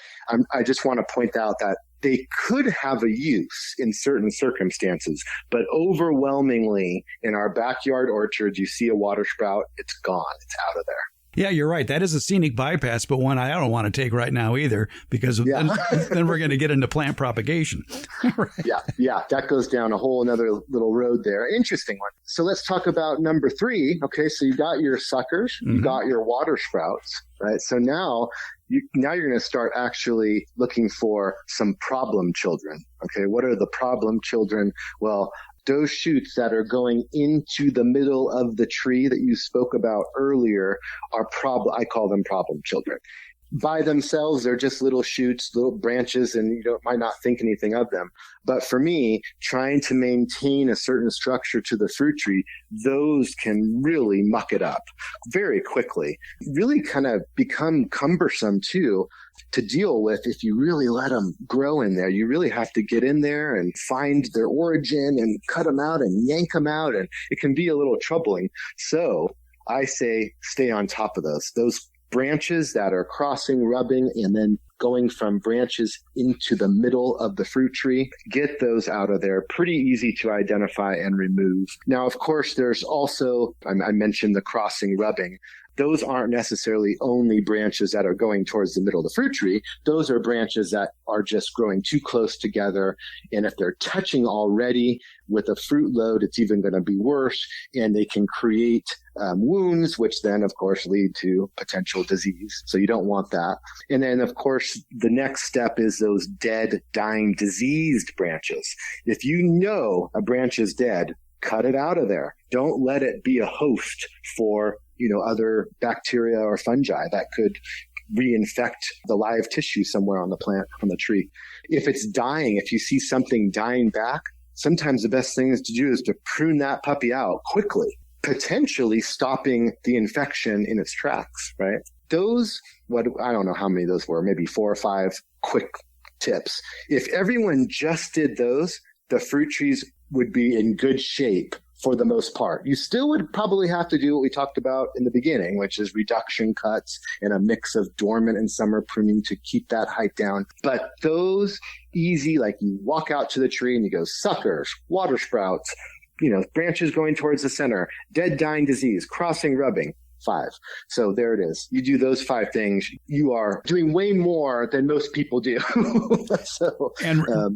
I just want to point out that they could have a use in certain circumstances, but overwhelmingly in our backyard orchards, you see a water sprout, it's gone, it's out of there. Yeah, you're right. That is a scenic bypass, but one I don't want to take right now either, because then we're going to get into plant propagation. Right. Yeah. That goes down a whole another little road there. Interesting one. So let's talk about number 3. Okay, so you got your suckers, you got your water sprouts, right? So now you're going to start actually looking for some problem children. Okay, what are the problem children? Well, those shoots that are going into the middle of the tree that you spoke about earlier are I call them problem children. By themselves, they're just little shoots, little branches, and you might not think anything of them. But for me, trying to maintain a certain structure to the fruit tree, those can really muck it up very quickly. Really kind of become cumbersome too to deal with if you really let them grow in there. You really have to get in there and find their origin and cut them out and yank them out, and it can be a little troubling. So I say stay on top of those branches that are crossing, rubbing, and then going from branches into the middle of the fruit tree. Get those out of there. Pretty easy to identify and remove. Now, of course, there's also, I mentioned the crossing, rubbing. Those aren't necessarily only branches that are going towards the middle of the fruit tree. Those are branches that are just growing too close together. And if they're touching already with a fruit load, it's even going to be worse. And they can create wounds, which then, of course, lead to potential disease. So you don't want that. And then, of course, the next step is those dead, dying, diseased branches. If you know a branch is dead, cut it out of there. Don't let it be a host for other bacteria or fungi that could reinfect the live tissue somewhere on the plant, on the tree. If it's dying, if you see something dying back, sometimes the best thing to do is to prune that puppy out quickly, potentially stopping the infection in its tracks, right? I don't know how many those were, maybe 4 or 5 quick tips. If everyone just did those, the fruit trees would be in good shape for the most part. You still would probably have to do what we talked about in the beginning, which is reduction cuts and a mix of dormant and summer pruning to keep that height down. But those easy, like you walk out to the tree and you go suckers, water sprouts, branches going towards the center, dead, dying, disease, crossing, rubbing. 5. So there it is. You do those 5 things, you are doing way more than most people do.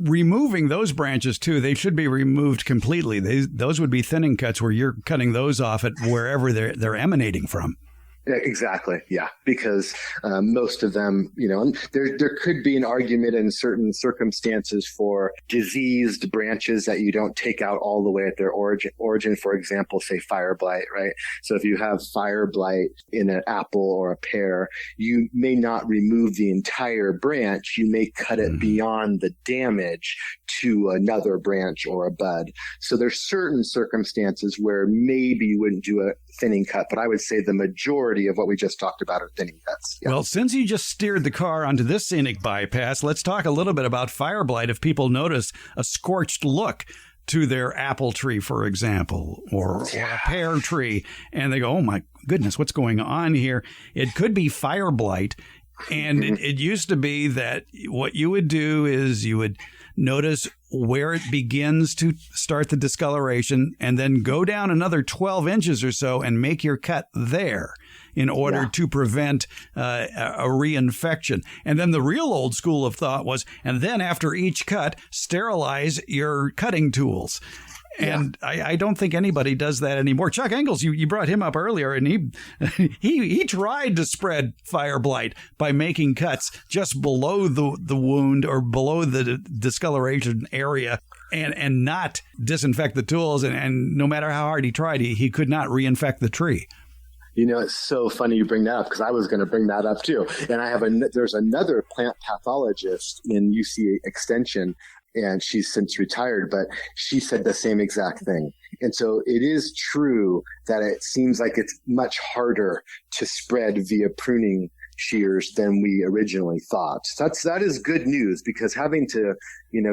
Removing those branches too, they should be removed completely. Those would be thinning cuts where you're cutting those off at wherever they're emanating from. Exactly. Yeah. Because most of them, there could be an argument in certain circumstances for diseased branches that you don't take out all the way at their origin. For example, say fire blight, right? So if you have fire blight in an apple or a pear, you may not remove the entire branch. You may cut it beyond the damage to another branch or a bud. So there's certain circumstances where maybe you wouldn't do a thinning cut, but I would say the majority of what we just talked about are thinning cuts. Yeah. Well, since you just steered the car onto this scenic bypass, let's talk a little bit about fire blight. If people notice a scorched look to their apple tree, for example, or a pear tree, and they go, oh my goodness, what's going on here? It could be fire blight. And it used to be that what you would do is you would notice where it begins to start the discoloration and then go down another 12 inches or so and make your cut there in order to prevent a reinfection. And then the real old school of thought was, and then after each cut, sterilize your cutting tools. And I don't think anybody does that anymore. Chuck Engels, you brought him up earlier, and he tried to spread fire blight by making cuts just below the wound or below the discoloration area and not disinfect the tools. And no matter how hard he tried, he could not reinfect the tree. It's so funny you bring that up because I was going to bring that up too. And there's another plant pathologist in UC Extension, and she's since retired, but she said the same exact thing. And so it is true that it seems like it's much harder to spread via pruning shears than we originally thought. That is good news because having to,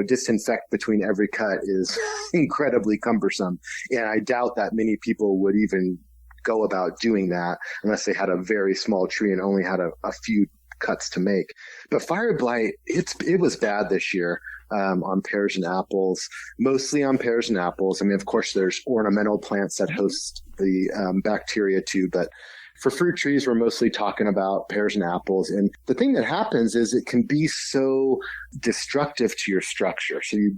disinfect between every cut is incredibly cumbersome. And I doubt that many people would even go about doing that unless they had a very small tree and only had a few cuts to make. But fire blight, it was bad this year. On pears and apples, mostly on pears and apples. I mean, of course, there's ornamental plants that host the bacteria too, but For fruit trees, we're mostly talking about pears and apples. And the thing that happens is it can be so destructive to your structure. So you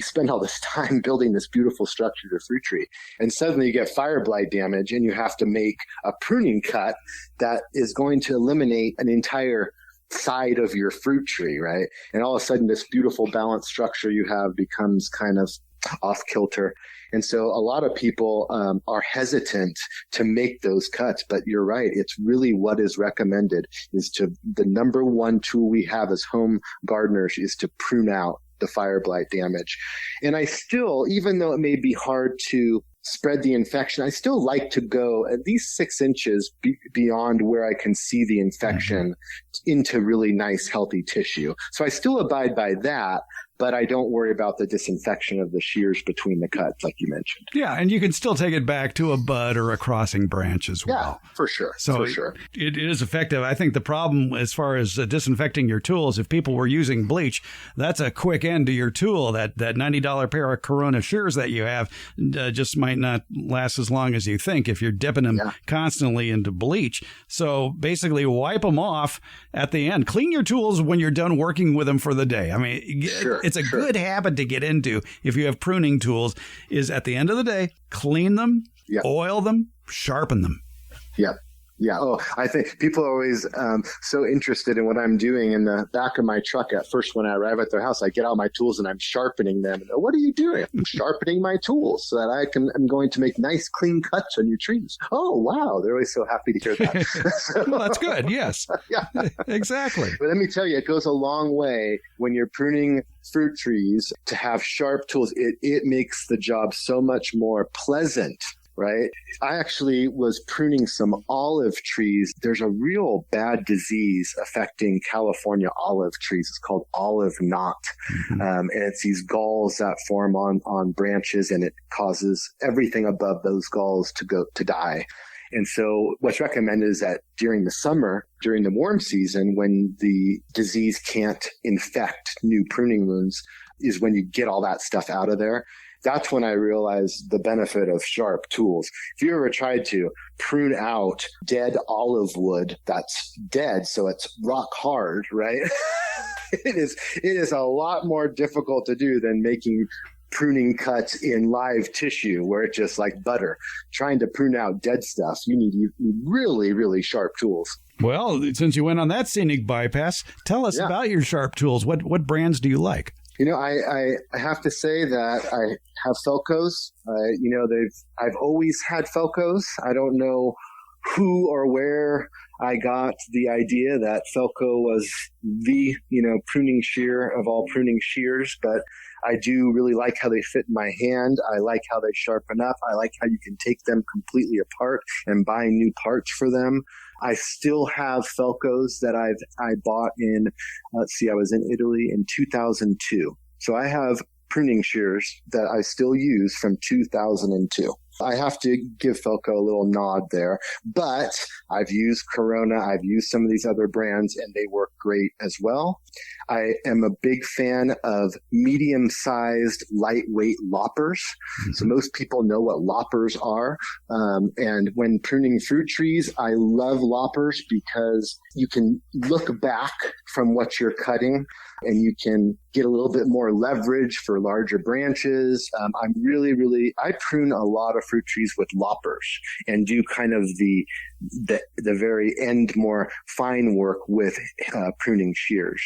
spend all this time building this beautiful structure to a fruit tree, and suddenly you get fire blight damage and you have to make a pruning cut that is going to eliminate an entire side of your fruit tree, right? And all of a sudden this beautiful balanced structure you have becomes kind of off kilter. And so a lot of people are hesitant to make those cuts, but you're right. It's really what is recommended the number one tool we have as home gardeners is to prune out the fire blight damage. And I still, even though it may be hard to spread the infection, I still like to go at least 6 inches beyond where I can see the infection into really nice, healthy tissue. So I still abide by that, but I don't worry about the disinfection of the shears between the cuts, like you mentioned. Yeah, and you can still take it back to a bud or a crossing branch as well. Yeah, for sure. So for sure. It is effective. I think the problem as far as disinfecting your tools, if people were using bleach, that's a quick end to your tool. That $90 pair of Corona shears that you have just might not last as long as you think if you're dipping them constantly into bleach. So basically wipe them off at the end. Clean your tools when you're done working with them for the day. I mean, it's a good habit to get into if you have pruning tools, is at the end of the day, clean them, oil them, sharpen them. Yep. Yeah. Oh, I think people are always so interested in what I'm doing in the back of my truck. At first, when I arrive at their house, I get out my tools and I'm sharpening them. And, what are you doing? I'm sharpening my tools so that I'm going to make nice, clean cuts on your trees. Oh, wow. They're always so happy to hear that. Well, that's good. Yes. Yeah. Exactly. But let me tell you, it goes a long way when you're pruning fruit trees to have sharp tools. It makes the job so much more pleasant. Right. I actually was pruning some olive trees. There's a real bad disease affecting California olive trees. It's called olive knot. And it's these galls that form on branches, and it causes everything above those galls to die. And so what's recommended is that during the summer, during the warm season, when the disease can't infect new pruning wounds, is when you get all that stuff out of there. That's when I realized the benefit of sharp tools. If you ever tried to prune out dead olive wood that's dead, so it's rock hard, right? It is a lot more difficult to do than making pruning cuts in live tissue where it's just like butter. Trying to prune out dead stuff, you need really, really sharp tools. Well, since you went on that scenic bypass, tell us about your sharp tools. What brands do you like? You know, I have to say that I have Felcos. I've always had Felcos. I don't know who or where I got the idea that Felco was the, pruning shear of all pruning shears, but I do really like how they fit in my hand. I like how they sharpen up. I like how you can take them completely apart and buy new parts for them. I still have Felcos that I bought in, I was in Italy in 2002. So I have pruning shears that I still use from 2002. I have to give Felco a little nod there, but I've used Corona. I've used some of these other brands and they work great as well. I am a big fan of medium-sized, lightweight loppers. So most people know what loppers are. And when pruning fruit trees, I love loppers because you can look back from what you're cutting and you can get a little bit more leverage for larger branches. I prune a lot of fruit trees with loppers and do kind of the very end more fine work with pruning shears.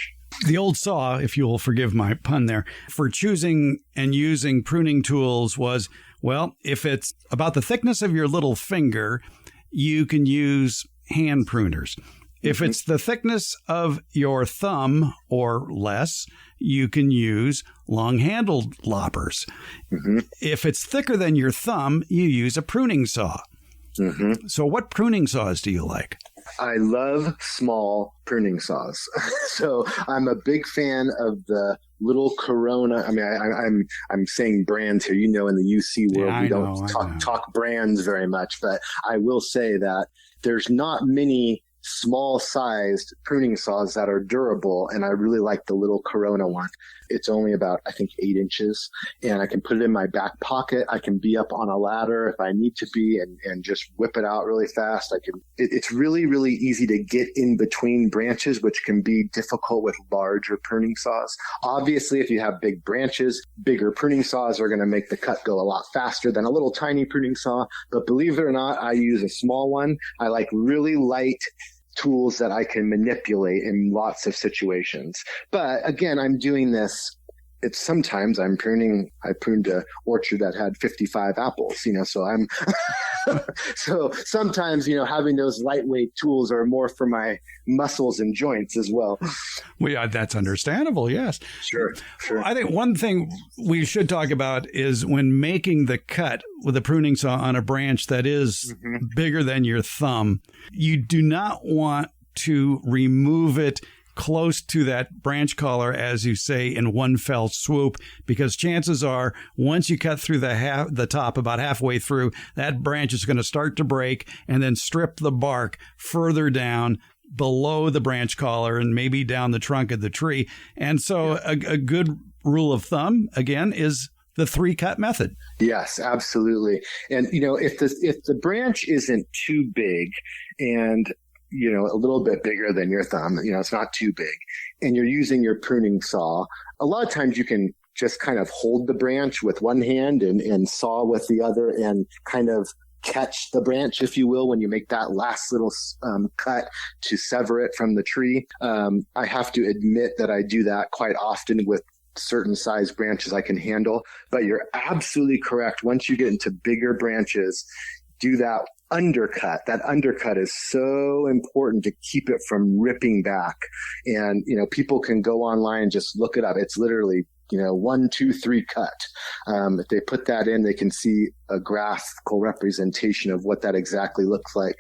The old saw, if you'll forgive my pun there, for choosing and using pruning tools was, well, if it's about the thickness of your little finger, you can use hand pruners. If it's the thickness of your thumb or less, you can use long-handled loppers. If it's thicker than your thumb, you use a pruning saw. So what pruning saws do you like? I love small pruning saws. So I'm a big fan of the little Corona. I mean, I'm saying brands here. In the UC world, we don't talk brands very much, but I will say that there's not many small-sized pruning saws that are durable, and I really like the little Corona one. It's only about, I think, 8 inches, and I can put it in my back pocket. I can be up on a ladder if I need to be and just whip it out really fast. It's really, really easy to get in between branches, which can be difficult with larger pruning saws. Obviously, if you have big branches, bigger pruning saws are going to make the cut go a lot faster than a little tiny pruning saw. But believe it or not, I use a small one. I like really light tools that I can manipulate in lots of situations. But again, I'm doing this. Sometimes I pruned an orchard that had 55 apples, so I'm, so sometimes, having those lightweight tools are more for my muscles and joints as well. Well, yeah, that's understandable. Yes. Sure. I think one thing we should talk about is when making the cut with a pruning saw on a branch that is bigger than your thumb, you do not want to remove it close to that branch collar, as you say, in one fell swoop, because chances are once you cut through the top about halfway through, that branch is going to start to break and then strip the bark further down below the branch collar and maybe down the trunk of the tree. And so a good rule of thumb, again, is the 3-cut method. Yes, absolutely. And, if the branch isn't too big and a little bit bigger than your thumb, it's not too big, and you're using your pruning saw, a lot of times you can just kind of hold the branch with one hand and saw with the other and kind of catch the branch, if you will, when you make that last little cut to sever it from the tree. I have to admit that I do that quite often with certain size branches I can handle, but you're absolutely correct. Once you get into bigger branches, do that undercut. That undercut is so important to keep it from ripping back. And, people can go online and just look it up. It's literally, 1, 2, 3 cut. If they put that in, they can see a graphical representation of what that exactly looks like.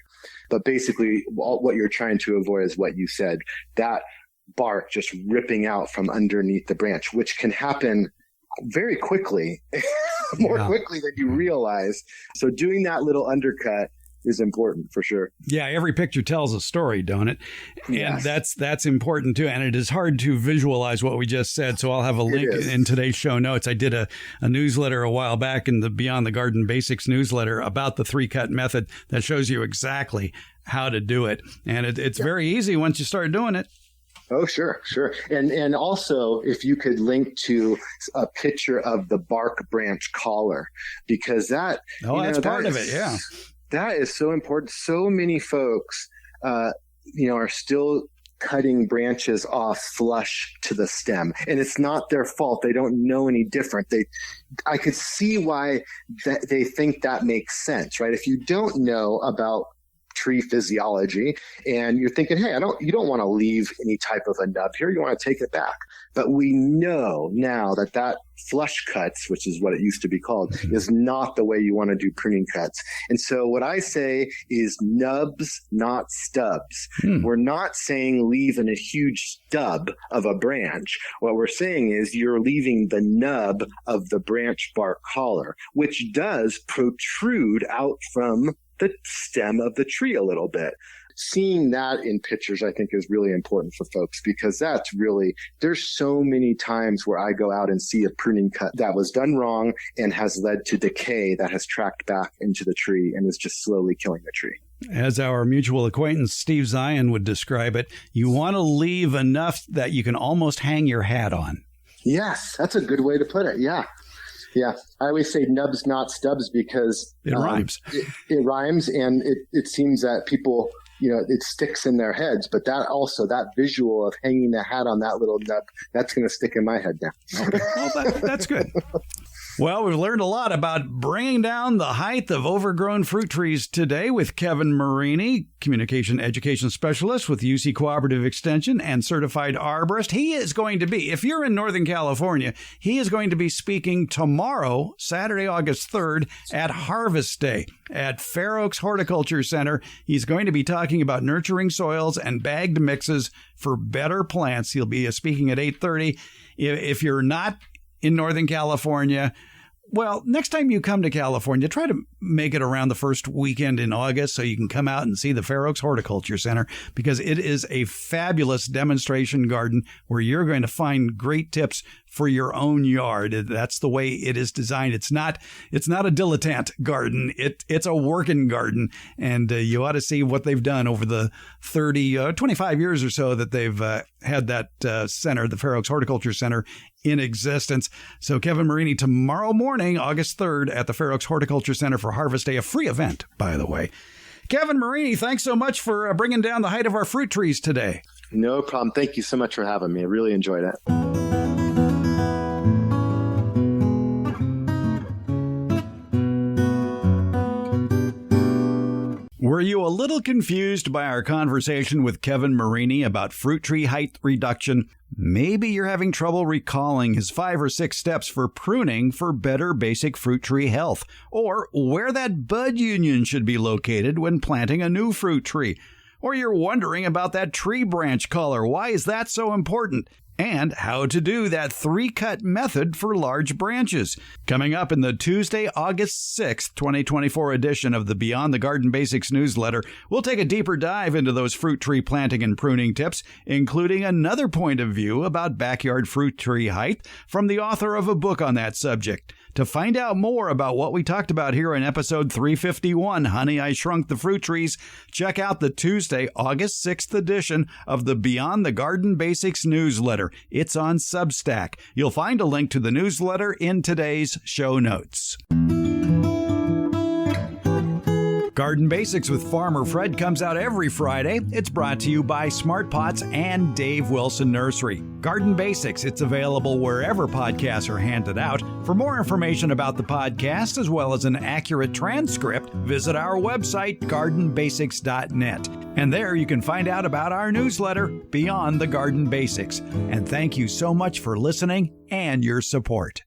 But basically, what you're trying to avoid is what you said, that bark just ripping out from underneath the branch, which can happen very quickly, more quickly than you realize. So doing that little undercut is important for sure. Yeah, every picture tells a story, don't it? Yes. And that's important too. And it is hard to visualize what we just said. So I'll have a link in today's show notes. I did a newsletter a while back in the Beyond the Garden Basics newsletter about the 3-cut method that shows you exactly how to do it. And it's very easy once you start doing it. Oh, sure. And also, if you could link to a picture of the bark branch collar, because that's part of it. Yeah. That is so important. So many folks, are still cutting branches off flush to the stem, and it's not their fault. They don't know any different. I could see why they think that makes sense, right? If you don't know about tree physiology and you're thinking, hey, you don't want to leave any type of a nub here. You want to take it back. But we know now that flush cuts, which is what it used to be called, is not the way you want to do pruning cuts. And so what I say is nubs, not stubs. We're not saying leave in a huge stub of a branch. What we're saying is you're leaving the nub of the branch bark collar, which does protrude out from the stem of the tree a little bit. Seeing that in pictures, I think, is really important for folks, because there's so many times where I go out and see a pruning cut that was done wrong and has led to decay that has tracked back into the tree and is just slowly killing the tree. As our mutual acquaintance Steve Zion would describe it, you want to leave enough that you can almost hang your hat on. Yes, that's a good way to put it. Yeah. Yeah, I always say nubs, not stubs, because it rhymes. It rhymes, and it seems that people, it sticks in their heads. But that visual of hanging the hat on that little nub, that's going to stick in my head now. Okay. Well, that's good. Well, we've learned a lot about bringing down the height of overgrown fruit trees today with Kevin Marini, Communication Education Specialist with UC Cooperative Extension and Certified Arborist. He is going to be, if you're in Northern California, he is going to be speaking tomorrow, Saturday, August 3rd, at Harvest Day at Fair Oaks Horticulture Center. He's going to be talking about nurturing soils and bagged mixes for better plants. He'll be speaking at 8:30. If you're not in Northern California, well, next time you come to California, try to make it around the first weekend in August so you can come out and see the Fair Oaks Horticulture Center, because it is a fabulous demonstration garden where you're going to find great tips for your own yard. That's the way it is designed. It's not a dilettante garden. It's a working garden, and you ought to see what they've done over the 25 years or so that they've had that center, the Fair Oaks Horticulture Center, in existence. So Kevin Marini, tomorrow morning, August 3rd, at the Fair Oaks Horticulture Center for Harvest Day, a free event, by the way. Kevin Marini, thanks so much for bringing down the height of our fruit trees today. No problem. Thank you so much for having me. I really enjoyed it. Were you a little confused by our conversation with Kevin Marini about fruit tree height reduction? Maybe you're having trouble recalling his 5 or 6 steps for pruning for better basic fruit tree health, or where that bud union should be located when planting a new fruit tree. Or you're wondering about that tree branch color. Why is that so important? And how to do that 3-cut method for large branches. Coming up in the Tuesday, August 6th, 2024 edition of the Beyond the Garden Basics newsletter, we'll take a deeper dive into those fruit tree planting and pruning tips, including another point of view about backyard fruit tree height from the author of a book on that subject. To find out more about what we talked about here in episode 351, Honey, I Shrunk the Fruit Trees, check out the Tuesday, August 6th edition of the Beyond the Garden Basics newsletter. It's on Substack. You'll find a link to the newsletter in today's show notes. Garden Basics with Farmer Fred comes out every Friday. It's brought to you by Smart Pots and Dave Wilson Nursery. Garden Basics, it's available wherever podcasts are handed out. For more information about the podcast, as well as an accurate transcript, visit our website, gardenbasics.net. And there you can find out about our newsletter, Beyond the Garden Basics. And thank you so much for listening and your support.